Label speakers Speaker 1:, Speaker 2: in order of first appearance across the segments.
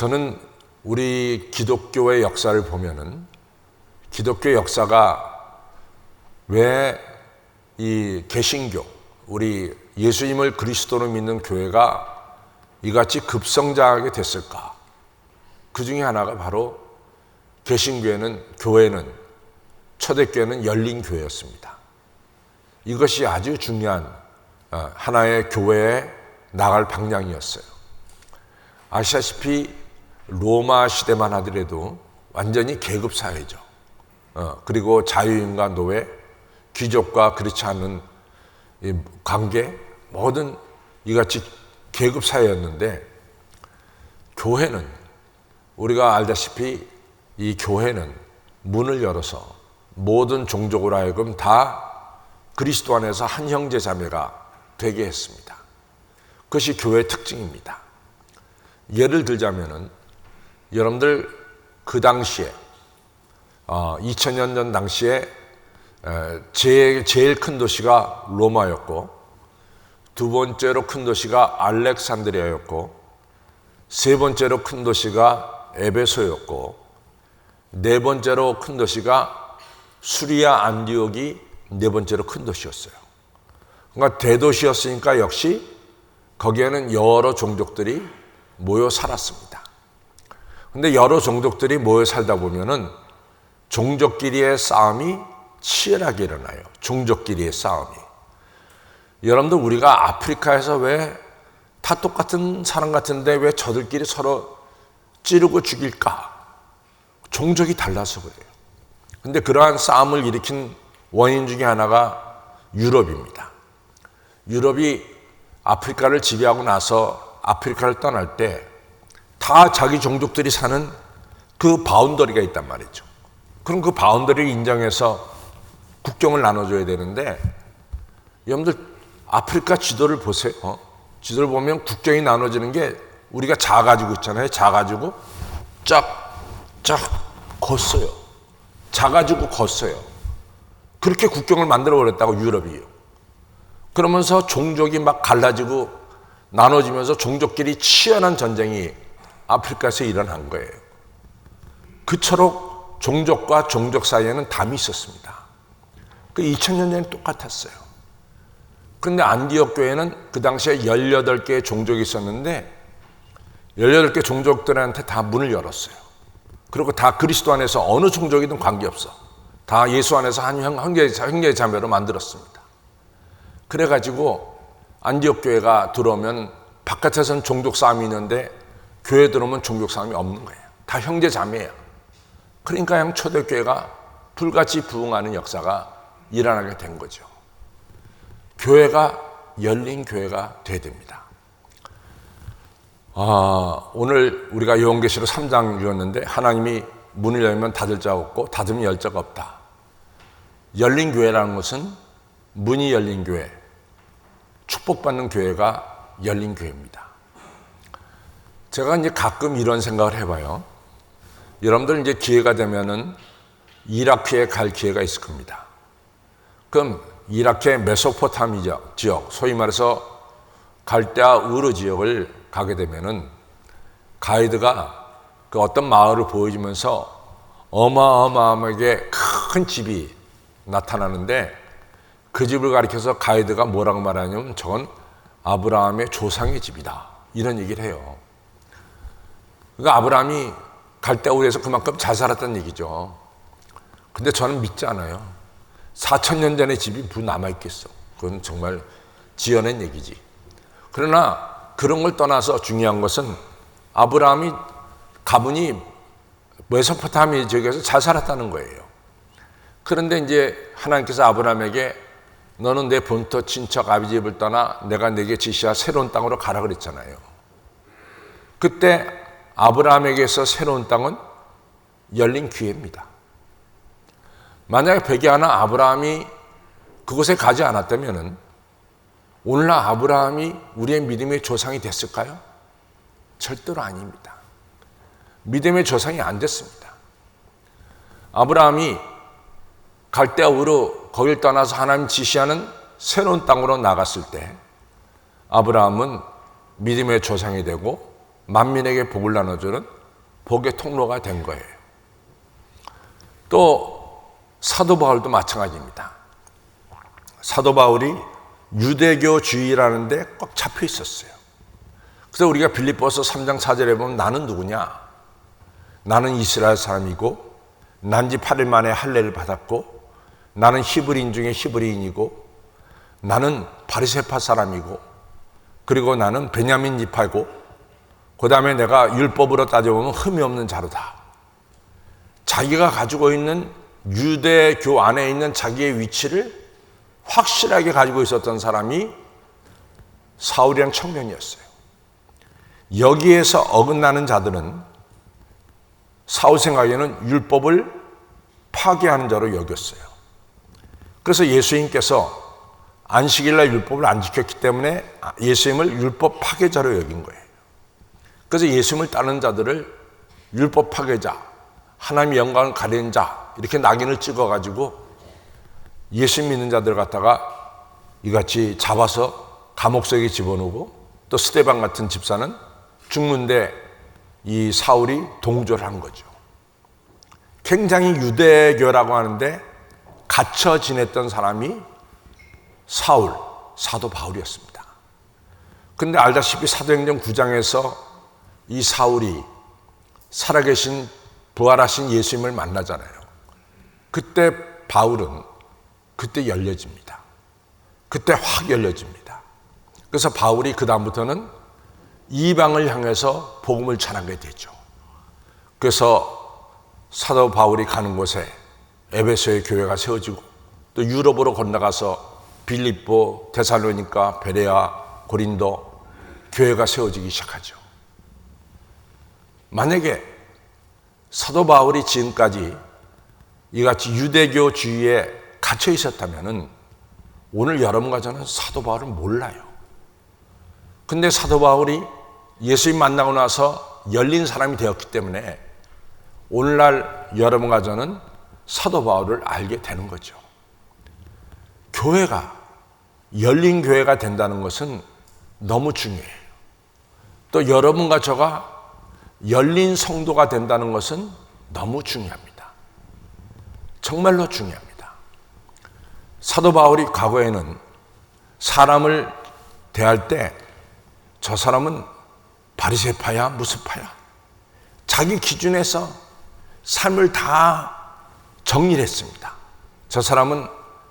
Speaker 1: 저는 우리 기독교의 역사를 보면은 기독교 역사가 왜 이 개신교, 우리 예수님을 그리스도로 믿는 교회가 이같이 급성장하게 됐을까? 그 중에 하나가 바로 교회는 초대교회는 열린 교회였습니다. 이것이 아주 중요한 하나의 교회에 나갈 방향이었어요. 아시다시피 로마 시대만 하더라도 완전히 계급 사회죠. 그리고 자유인과 노예, 귀족과 그렇지 않은 관계, 모든 이같이 계급 사회였는데, 교회는 우리가 알다시피 이 교회는 문을 열어서 모든 종족으로 하여금 다 그리스도 안에서 한 형제 자매가 되게 했습니다. 그것이 교회의 특징입니다. 예를 들자면은 여러분들 그 당시에 2000년 전 당시에 제일 큰 도시가 로마였고, 두 번째로 큰 도시가 알렉산드리아였고, 세 번째로 큰 도시가 에베소였고, 네 번째로 큰 도시가 수리아 안디옥이 네 번째로 큰 도시였어요. 그러니까 대도시였으니까 역시 거기에는 여러 종족들이 모여 살았습니다. 근데 여러 종족들이 모여 살다 보면은 종족끼리의 싸움이 치열하게 일어나요. 종족끼리의 싸움이. 여러분들, 우리가 아프리카에서 왜 다 똑같은 사람 같은데 왜 저들끼리 서로 찌르고 죽일까? 종족이 달라서 그래요. 근데 그러한 싸움을 일으킨 원인 중에 하나가 유럽입니다. 유럽이 아프리카를 지배하고 나서 아프리카를 떠날 때 다 자기 종족들이 사는 그 바운더리가 있단 말이죠. 그럼 그 바운더리를 인정해서 국경을 나눠줘야 되는데, 여러분들 아프리카 지도를 보세요. 지도를 보면 국경이 나눠지는 게 우리가 작아지고 있잖아요. 작아지고 쫙 걷어요. 작아지고 걷어요. 그렇게 국경을 만들어 버렸다고, 유럽이요. 그러면서 종족이 막 갈라지고 나눠지면서 종족끼리 치열한 전쟁이 아프리카에서 일어난 거예요. 그처럼 종족과 종족 사이에는 담이 있었습니다. 그 2000년 전에 똑같았어요. 그런데 안디옥 교회는 그 당시에 18개의 종족이 있었는데 18개 종족들한테 다 문을 열었어요. 그리고 다 그리스도 안에서 어느 종족이든 관계없어. 다 예수 안에서 한 형제 자매로 만들었습니다. 그래가지고 안디옥 교회가 들어오면 바깥에서는 종족 싸움이 있는데 교회 들어오면 종족 싸움이 없는 거예요. 다 형제 자매예요. 그러니까 초대교회가 불같이 부흥하는 역사가 일어나게 된 거죠. 교회가 열린 교회가 돼야 됩니다. 오늘 우리가 요한계시록 3장 읽었는데, 하나님이 문을 열면 닫을 자가 없고 닫으면 열 자가 없다. 열린 교회라는 것은 문이 열린 교회, 축복받는 교회가 열린 교회입니다. 제가 이제 가끔 이런 생각을 해봐요. 여러분들 이제 기회가 되면은 이라크에 갈 기회가 있을 겁니다. 그럼 이라크의 메소포타미 지역, 소위 말해서 갈대아 우르 지역을 가게 되면은 가이드가 그 어떤 마을을 보여주면서 어마어마하게 큰 집이 나타나는데, 그 집을 가리켜서 가이드가 뭐라고 말하냐면 저건 아브라함의 조상의 집이다, 이런 얘기를 해요. 그러니까 아브라함이 갈대아 우르에서 그만큼 잘 살았다는 얘기죠. 근데 저는 믿지 않아요. 4000년 전의 집이 뭐 남아있겠어. 그건 정말 지어낸 얘기지. 그러나 그런 걸 떠나서 중요한 것은 아브라함이 가문이 메소포타미아 지역에서 잘 살았다는 거예요. 그런데 이제 하나님께서 아브라함에게 너는 내 본토 친척 아비 집을 떠나 내가 내게 지시할 새로운 땅으로 가라 그랬잖아요. 그때 아브라함에게서 새로운 땅은 열린 기회입니다. 만약에 백이 하나 아브라함이 그곳에 가지 않았다면 오늘날 아브라함이 우리의 믿음의 조상이 됐을까요? 절대로 아닙니다. 믿음의 조상이 안 됐습니다. 아브라함이 갈대아 우르 거길 떠나서 하나님 지시하는 새로운 땅으로 나갔을 때 아브라함은 믿음의 조상이 되고 만민에게 복을 나눠주는 복의 통로가 된 거예요. 또 사도 바울도 마찬가지입니다. 사도 바울이 유대교주의라는 데 꽉 잡혀 있었어요. 그래서 우리가 빌립보서 3장 4절에 보면 나는 누구냐? 나는 이스라엘 사람이고 난지 8일 만에 할례를 받았고 나는 히브리인 중에 히브리인이고 나는 바리새파 사람이고 그리고 나는 베냐민 지파고 그 다음에 내가 율법으로 따져보면 흠이 없는 자로다. 자기가 가지고 있는 유대교 안에 있는 자기의 위치를 확실하게 가지고 있었던 사람이 사울이란 청년이었어요. 여기에서 어긋나는 자들은 사울 생각에는 율법을 파괴하는 자로 여겼어요. 그래서 예수님께서 안식일날 율법을 안 지켰기 때문에 예수님을 율법 파괴자로 여긴 거예요. 그래서 예수님을 따르는 자들을 율법 파괴자, 하나님의 영광을 가리는 자 이렇게 낙인을 찍어가지고 예수 믿는 자들 갖다가 이같이 잡아서 감옥 속에 집어넣고 또 스데반 같은 집사는 죽는데 이 사울이 동조를 한 거죠. 굉장히 유대교라고 하는데 갇혀 지냈던 사람이 사울, 사도 바울이었습니다. 그런데 알다시피 사도행전 9장에서 이 사울이 살아계신 부활하신 예수님을 만나잖아요. 그때 바울은 그때 열려집니다. 그때 확 열려집니다. 그래서 바울이 그 다음부터는 이방을 향해서 복음을 전하게 되죠. 그래서 사도 바울이 가는 곳에 에베소의 교회가 세워지고 또 유럽으로 건너가서 빌립보, 데살로니가, 베레아, 고린도 교회가 세워지기 시작하죠. 만약에 사도 바울이 지금까지 이같이 유대교주의에 갇혀 있었다면 오늘 여러분과 저는 사도 바울을 몰라요. 근데 사도 바울이 예수님 만나고 나서 열린 사람이 되었기 때문에 오늘날 여러분과 저는 사도 바울을 알게 되는 거죠. 교회가 열린 교회가 된다는 것은 너무 중요해요. 또 여러분과 저가 열린 성도가 된다는 것은 너무 중요합니다. 정말로 중요합니다. 사도 바울이 과거에는 사람을 대할 때 저 사람은 바리새파야 무슨 파야 자기 기준에서 삶을 다 정리를 했습니다. 저 사람은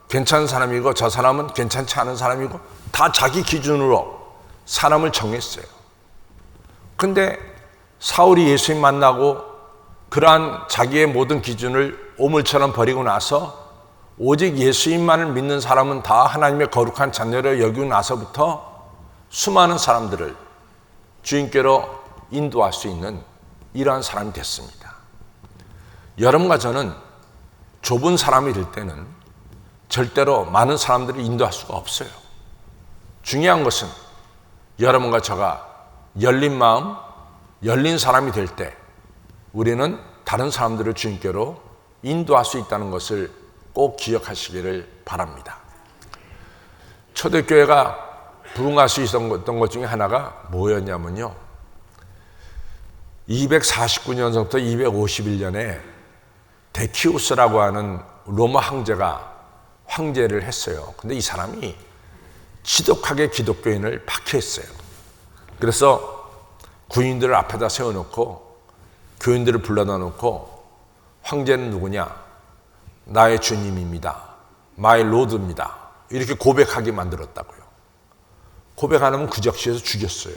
Speaker 1: 괜찮은 사람이고 저 사람은 괜찮지 않은 사람이고 다 자기 기준으로 사람을 정했어요. 그런데 사울이 예수님 만나고 그러한 자기의 모든 기준을 오물처럼 버리고 나서 오직 예수님만을 믿는 사람은 다 하나님의 거룩한 자녀를 여기고 나서부터 수많은 사람들을 주님께로 인도할 수 있는 이러한 사람이 됐습니다. 여러분과 저는 좁은 사람이 될 때는 절대로 많은 사람들을 인도할 수가 없어요. 중요한 것은 여러분과 저가 열린 마음, 열린 사람이 될 때 우리는 다른 사람들을 주님께로 인도할 수 있다는 것을 꼭 기억하시기를 바랍니다. 초대교회가 부흥할 수 있었던 것 중에 하나가 뭐였냐면요. 249년서부터 251년에 데키우스라고 하는 로마 황제가 황제를 했어요. 근데 이 사람이 지독하게 기독교인을 박해했어요. 그래서 군인들을 앞에다 세워놓고 교인들을 불러다 놓고 황제는 누구냐? 나의 주님입니다. 마이 로드입니다. 이렇게 고백하게 만들었다고요. 고백 안 하면 그 적시에서 죽였어요.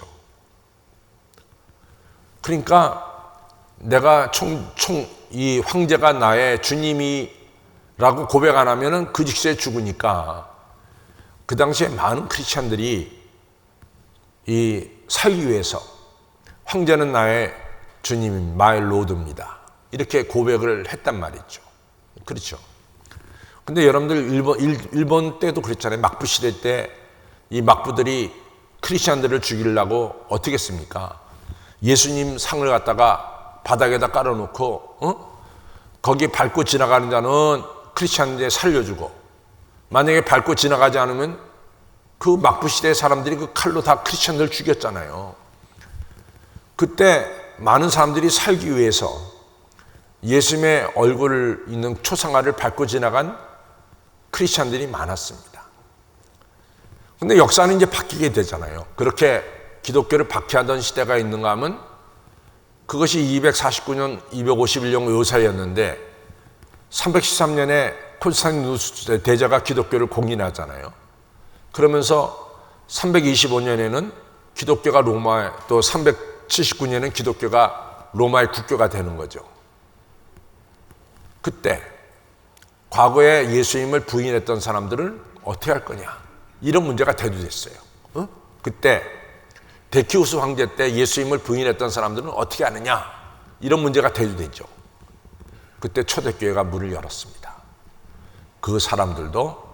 Speaker 1: 그러니까 내가 이 황제가 나의 주님이라고 고백 안 하면은 그 즉시에 죽으니까 그 당시에 많은 크리스찬들이 이 살기 위해서 황제는 나의 주님, 마이 로드입니다. 이렇게 고백을 했단 말이죠. 그렇죠. 근데 여러분들 일본 때도 그랬잖아요. 막부 시대 때 이 막부들이 크리스찬들을 죽이려고 어떻게 했습니까? 예수님 상을 갖다가 바닥에다 깔아놓고 거기 밟고 지나가는 자는 크리스찬들에 살려주고 만약에 밟고 지나가지 않으면 그 막부 시대 사람들이 그 칼로 다 크리스찬들 죽였잖아요. 그때 많은 사람들이 살기 위해서 예수님의 얼굴 있는 초상화를 밟고 지나간 크리스찬들이 많았습니다. 근데 역사는 이제 바뀌게 되잖아요. 그렇게 기독교를 박해하던 시대가 있는가 하면 그것이 249년, 251년 요 사이였는데 313년에 콘스탄티누스 대제가 기독교를 공인하잖아요. 그러면서 325년에는 기독교가 로마에, 또 379년에는 기독교가 로마의 국교가 되는 거죠. 그때 과거에 예수님을 부인했던 사람들은 어떻게 할 거냐, 이런 문제가 대두됐어요. 그때 데키우스 황제 때 예수님을 부인했던 사람들은 어떻게 하느냐, 이런 문제가 대두됐죠. 그때 초대교회가 문을 열었습니다. 그 사람들도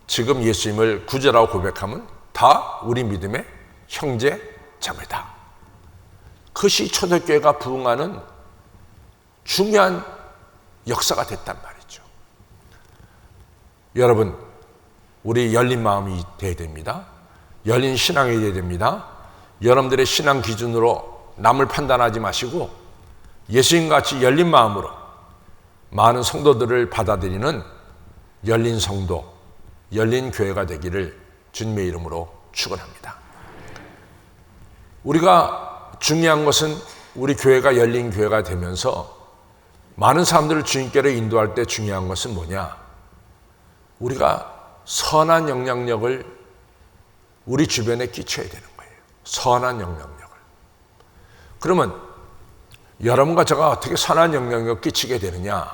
Speaker 1: 지금 예수님을 구주라고 고백하면 다 우리 믿음의 형제 자매다. 그것이 초대교회가 부흥하는 중요한 역사가 됐단 말이죠. 여러분, 우리 열린 마음이 되어야 됩니다. 열린 신앙이 되어야 됩니다. 여러분들의 신앙 기준으로 남을 판단하지 마시고 예수님같이 열린 마음으로 많은 성도들을 받아들이는 열린 성도, 열린 교회가 되기를 주님의 이름으로 축원합니다. 우리가 중요한 것은 우리 교회가 열린 교회가 되면서 많은 사람들을 주님께로 인도할 때 중요한 것은 뭐냐? 우리가 선한 영향력을 우리 주변에 끼쳐야 되는 거예요. 선한 영향력을. 그러면 여러분과 제가 어떻게 선한 영향력을 끼치게 되느냐?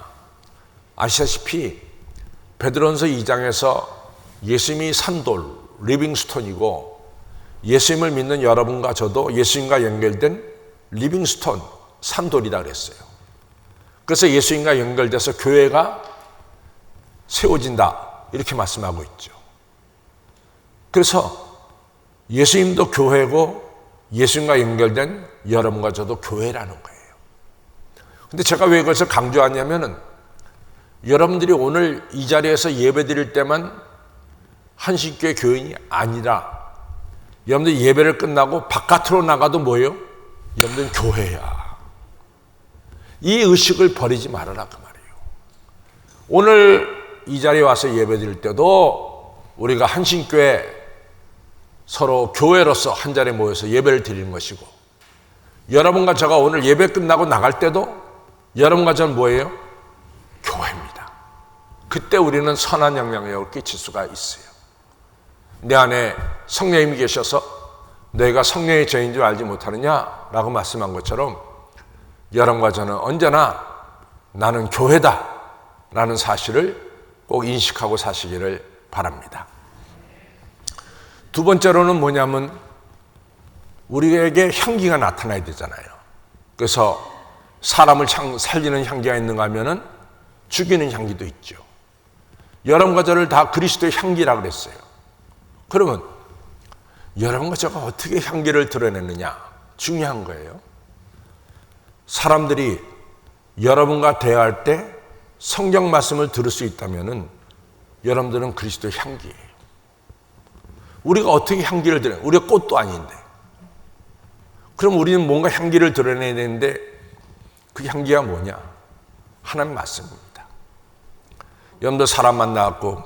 Speaker 1: 아시다시피 베드로전서 2장에서 예수님이 산돌, 리빙스톤이고 예수님을 믿는 여러분과 저도 예수님과 연결된 리빙스톤, 산돌이다 그랬어요. 그래서 예수님과 연결돼서 교회가 세워진다, 이렇게 말씀하고 있죠. 그래서 예수님도 교회고 예수님과 연결된 여러분과 저도 교회라는 거예요. 근데 제가 왜 그것을 강조하냐면은 여러분들이 오늘 이 자리에서 예배 드릴 때만 한신교회 교인이 아니라 여러분들 예배를 끝나고 바깥으로 나가도 뭐예요? 여러분들은 교회야. 이 의식을 버리지 말아라, 그 말이에요. 오늘 이 자리에 와서 예배 드릴 때도 우리가 한신교회 서로 교회로서 한 자리에 모여서 예배를 드리는 것이고, 여러분과 제가 오늘 예배 끝나고 나갈 때도 여러분과 저는 뭐예요? 교회입니다. 그때 우리는 선한 영향력을 끼칠 수가 있어요. 내 안에 성령님이 계셔서 너희가 성령의 저인 줄 알지 못하느냐 라고 말씀한 것처럼 여러분과 저는 언제나 나는 교회다 라는 사실을 꼭 인식하고 사시기를 바랍니다. 두 번째로는 뭐냐면 우리에게 향기가 나타나야 되잖아요. 그래서 사람을 살리는 향기가 있는가 하면은 죽이는 향기도 있죠. 여러분과 저를 다 그리스도의 향기라고 그랬어요. 그러면 여러분과 제가 어떻게 향기를 드러내느냐, 중요한 거예요. 사람들이 여러분과 대화할 때 성경 말씀을 들을 수 있다면은 여러분들은 그리스도의 향기예요. 우리가 어떻게 향기를 드러내? 우리가 꽃도 아닌데. 그럼 우리는 뭔가 향기를 드러내야 되는데 그 향기가 뭐냐? 하나님 말씀입니다. 여러분들 사람 만나갖고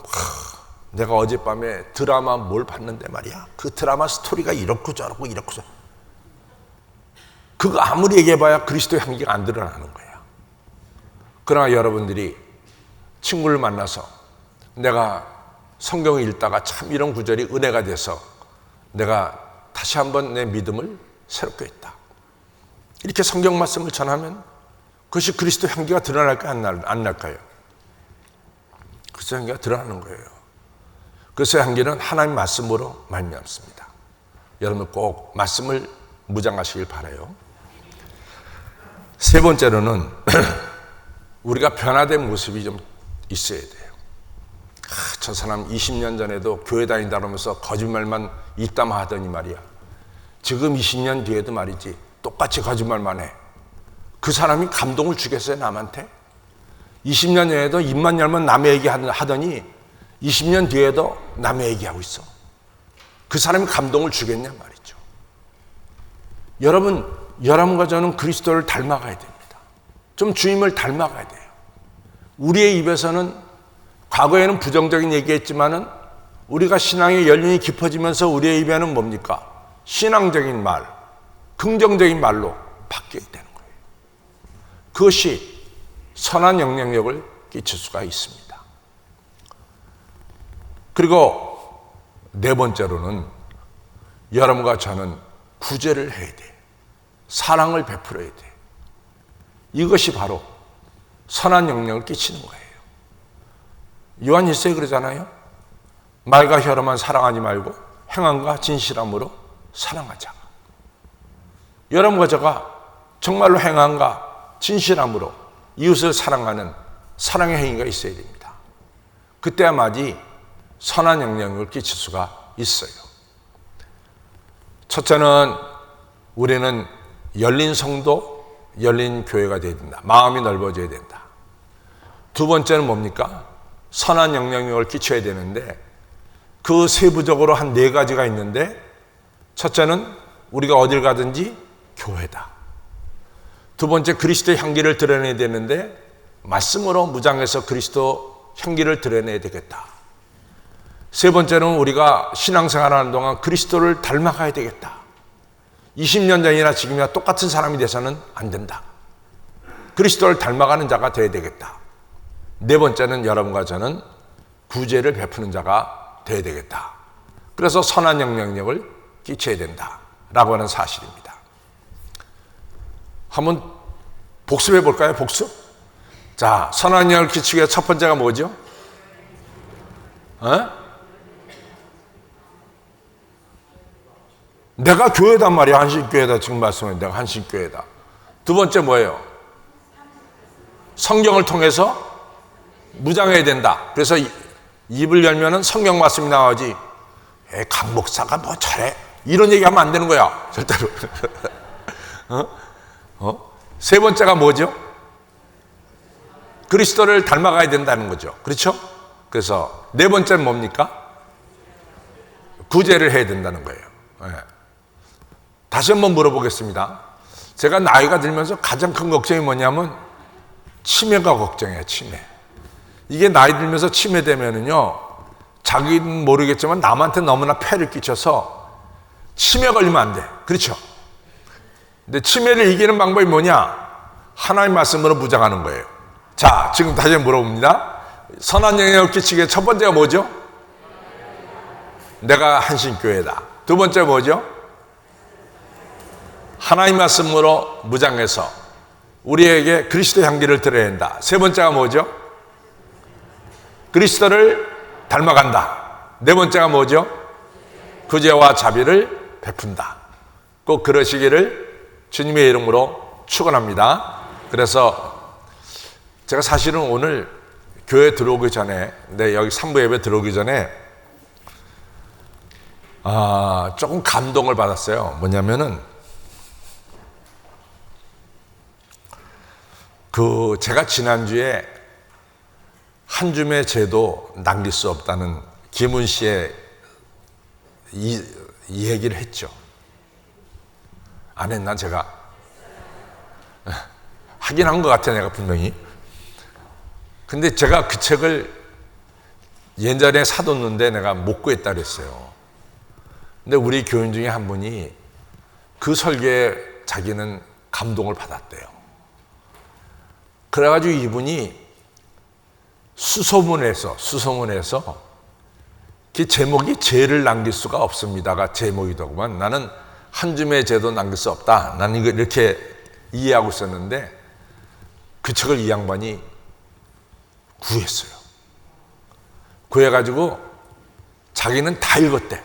Speaker 1: 내가 어젯밤에 드라마 뭘 봤는데 말이야. 그 드라마 스토리가 이렇고 저렇고 이렇고 저렇고. 그거 아무리 얘기해봐야 그리스도의 향기가 안 드러나는 거야. 그러나 여러분들이 친구를 만나서 내가 성경을 읽다가 참 이런 구절이 은혜가 돼서 내가 다시 한번 내 믿음을 새롭게 했다. 이렇게 성경 말씀을 전하면 그것이 그리스도 향기가 드러날까요? 안 날까요? 그리스도 향기가 드러나는 거예요. 그리스도 향기는 하나님 말씀으로 말미암습니다. 여러분 꼭 말씀을 무장하시길 바라요. 세 번째로는 우리가 변화된 모습이 좀 있어야 돼요. 저 사람 20년 전에도 교회 다닌다 그러면서 거짓말만 입담 하더니 말이야. 지금 20년 뒤에도 말이지 똑같이 거짓말만 해. 그 사람이 감동을 주겠어요, 남한테? 20년 전에도 입만 열면 남의 얘기 하더니 20년 뒤에도 남의 얘기하고 있어. 그 사람이 감동을 주겠냐 말이죠. 여러분, 여러분과 저는 그리스도를 닮아가야 됩니다. 좀 주님을 닮아가야 돼요. 우리의 입에서는 과거에는 부정적인 얘기했지만은 우리가 신앙의 연륜이 깊어지면서 우리의 입에는 뭡니까? 신앙적인 말, 긍정적인 말로 바뀌어야 되는 거예요. 그것이 선한 영향력을 끼칠 수가 있습니다. 그리고 네 번째로는 여러분과 저는 구제를 해야 돼. 사랑을 베풀어야 돼. 이것이 바로 선한 영향을 끼치는 거예요. 요한 1세에 그러잖아요. 말과 혀로만 사랑하지 말고 행함과 진실함으로 사랑하자. 여러분과 제가 정말로 행함과 진실함으로 이웃을 사랑하는 사랑의 행위가 있어야 됩니다. 그때야말이 선한 영향력을 끼칠 수가 있어요. 첫째는 우리는 열린 성도, 열린 교회가 되어야 된다. 마음이 넓어져야 된다. 두 번째는 뭡니까? 선한 영향력을 끼쳐야 되는데 그 세부적으로 한 네 가지가 있는데 첫째는 우리가 어딜 가든지 교회다. 두 번째 그리스도의 향기를 드러내야 되는데 말씀으로 무장해서 그리스도 향기를 드러내야 되겠다. 세 번째는 우리가 신앙생활하는 동안 그리스도를 닮아가야 되겠다. 20년 전이나 지금이나 똑같은 사람이 돼서는 안 된다. 그리스도를 닮아가는 자가 되어야 되겠다. 네 번째는 여러분과 저는 구제를 베푸는 자가 되어야 되겠다. 그래서 선한 영향력을 끼쳐야 된다라고 하는 사실입니다. 한번 복습해 볼까요? 복습? 자, 선한 영향을 끼치기 위해 첫 번째가 뭐죠? 내가 교회단 말이야. 한신교회다. 지금 말씀하신 내가 한신교회다. 두 번째 뭐예요? 성경을 통해서 무장해야 된다. 그래서 입을 열면은 성경 말씀이 나오지. 강 목사가 뭐 잘해. 이런 얘기하면 안 되는 거야. 절대로. 세 번째가 뭐죠? 그리스도를 닮아가야 된다는 거죠. 그렇죠? 그래서 네 번째는 뭡니까? 구제를 해야 된다는 거예요. 다시 한번 물어보겠습니다. 제가 나이가 들면서 가장 큰 걱정이 뭐냐면 치매가 걱정이에요. 치매. 이게 나이 들면서 치매되면은요, 자기는 모르겠지만 남한테 너무나 폐를 끼쳐서 치매 걸리면 안 돼. 그렇죠? 근데 치매를 이기는 방법이 뭐냐? 하나님 말씀으로 무장하는 거예요. 자, 지금 다시 물어봅니다. 선한 영향을 끼치기 위해 첫 번째가 뭐죠? 내가 한신교회다. 두 번째 뭐죠? 하나님 말씀으로 무장해서 우리에게 그리스도의 향기를 드려야 한다. 세 번째가 뭐죠? 그리스도를 닮아간다. 네 번째가 뭐죠? 구제와 자비를 베푼다. 꼭 그러시기를 주님의 이름으로 축원합니다. 그래서 제가 사실은 오늘 교회 들어오기 전에, 여기 3부 예배 들어오기 전에 조금 감동을 받았어요. 뭐냐면은 제가 지난주에 한 줌의 죄도 남길 수 없다는 김은 씨의 이 얘기를 했죠. 안 했나 제가? 하긴 한 것 같아 내가 분명히. 근데 제가 그 책을 예전에 사뒀는데 내가 못 구했다 그랬어요. 근데 우리 교인 중에 한 분이 그 설교에 자기는 감동을 받았대요. 그래가지고 이분이 수소문에서 그 제목이 죄를 남길 수가 없습니다가 제목이더구만. 나는 한 줌의 죄도 남길 수 없다. 나는 이거 이렇게 이해하고 있었는데 그 책을 이 양반이 구했어요. 구해가지고 자기는 다 읽었대.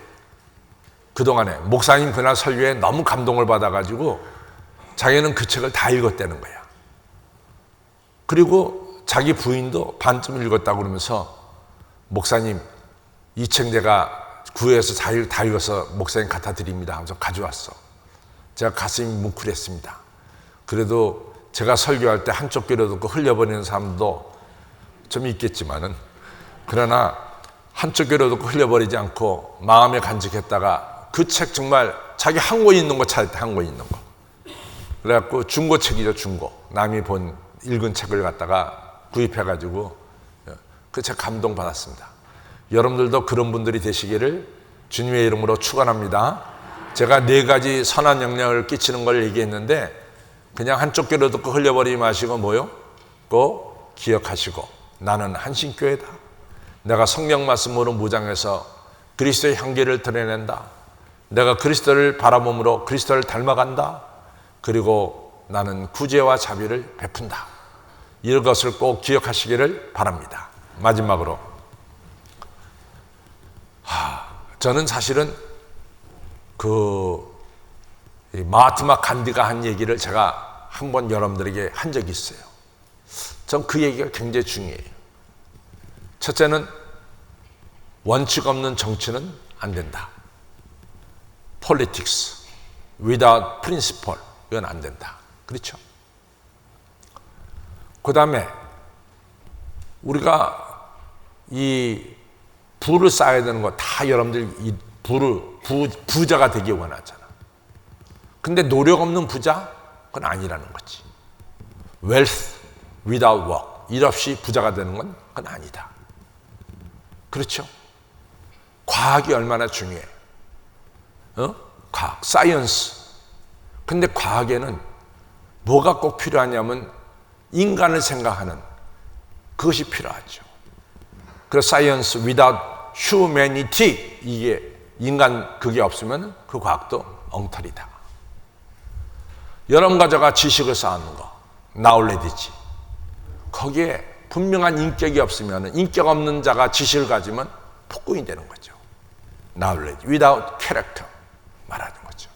Speaker 1: 그동안에 목사님 그날 설교에 너무 감동을 받아가지고 자기는 그 책을 다 읽었다는 거야. 그리고 자기 부인도 반쯤 읽었다고 그러면서 목사님 이 책 내가 구해서 다 읽어서 목사님 갖다 드립니다 하면서 가져왔어. 제가 가슴이 뭉클했습니다. 그래도 제가 설교할 때 한쪽 귀로 듣고 흘려버리는 사람도 좀 있겠지만은, 그러나 한쪽 귀로 듣고 흘려버리지 않고 마음에 간직했다가 그 책 정말 자기 한 권 있는 거 찾았대. 한 권 있는 거. 그래갖고 중고책이죠, 중고. 남이 읽은 책을 갖다가 구입해가지고 그 책 감동받았습니다. 여러분들도 그런 분들이 되시기를 주님의 이름으로 축원합니다. 제가 4가지 선한 영향을 끼치는 걸 얘기했는데 그냥 한쪽 귀로 듣고 흘려버리지 마시고 뭐요? 꼭 기억하시고 나는 한신교회다. 내가 성령 말씀으로 무장해서 그리스도의 향기를 드러낸다. 내가 그리스도를 바라봄으로 그리스도를 닮아간다. 그리고 나는 구제와 자비를 베푼다. 이런 것을 꼭 기억하시기를 바랍니다. 마지막으로 저는 사실은 마하트마 간디가 한 얘기를 제가 한번 여러분들에게 한 적이 있어요. 전 그 얘기가 굉장히 중요해요. 첫째는 원칙 없는 정치는 안 된다. Politics without principle, 이건 안 된다. 그렇죠? 그 다음에 우리가 이 부를 쌓아야 되는 거 다 여러분들 이 부자가 되기 원하잖아. 근데 노력 없는 부자? 그건 아니라는 거지. Wealth without work, 일 없이 부자가 되는 건 그건 아니다. 그렇죠? 과학이 얼마나 중요해. 과학, 사이언스. 근데 과학에는 뭐가 꼭 필요하냐면 인간을 생각하는 그것이 필요하죠. 그래서 사이언스 without humanity, 이게 인간 그게 없으면 그 과학도 엉터리다. 여러분과 제가 지식을 쌓는 거, knowledge, 거기에 분명한 인격이 없으면 인격 없는 자가 지식을 가지면 폭군이 되는 거죠. knowledge without character 말하는 거죠.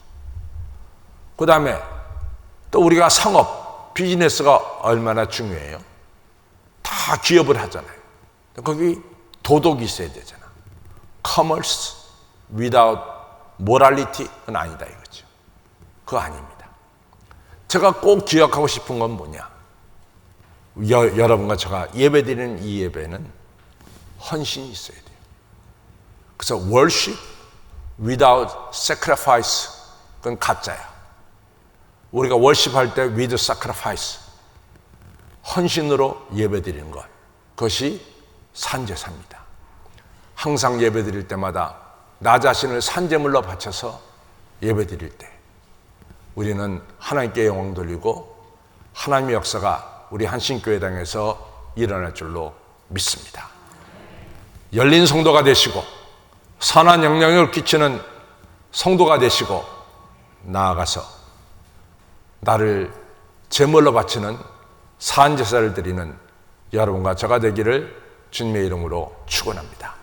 Speaker 1: 그 다음에 또 우리가 상업, 비즈니스가 얼마나 중요해요. 다 기업을 하잖아요. 거기 도덕이 있어야 되잖아. commerce without morality, 그건 아니다 이거죠. 그거 아닙니다. 제가 꼭 기억하고 싶은 건 뭐냐, 여러분과 제가 예배드리는 이 예배는 헌신이 있어야 돼요. 그래서 worship without sacrifice, 그건 가짜야. 우리가 worship할 때 with sacrifice, 헌신으로 예배드리는 것, 그것이 산제사입니다. 항상 예배드릴 때마다 나 자신을 산제물로 바쳐서 예배드릴 때 우리는 하나님께 영광 돌리고 하나님의 역사가 우리 한신교회당에서 일어날 줄로 믿습니다. 열린 성도가 되시고 선한 영향을 끼치는 성도가 되시고 나아가서 나를 제물로 바치는 산제사를 드리는 여러분과 저가 되기를 주님의 이름으로 축원합니다.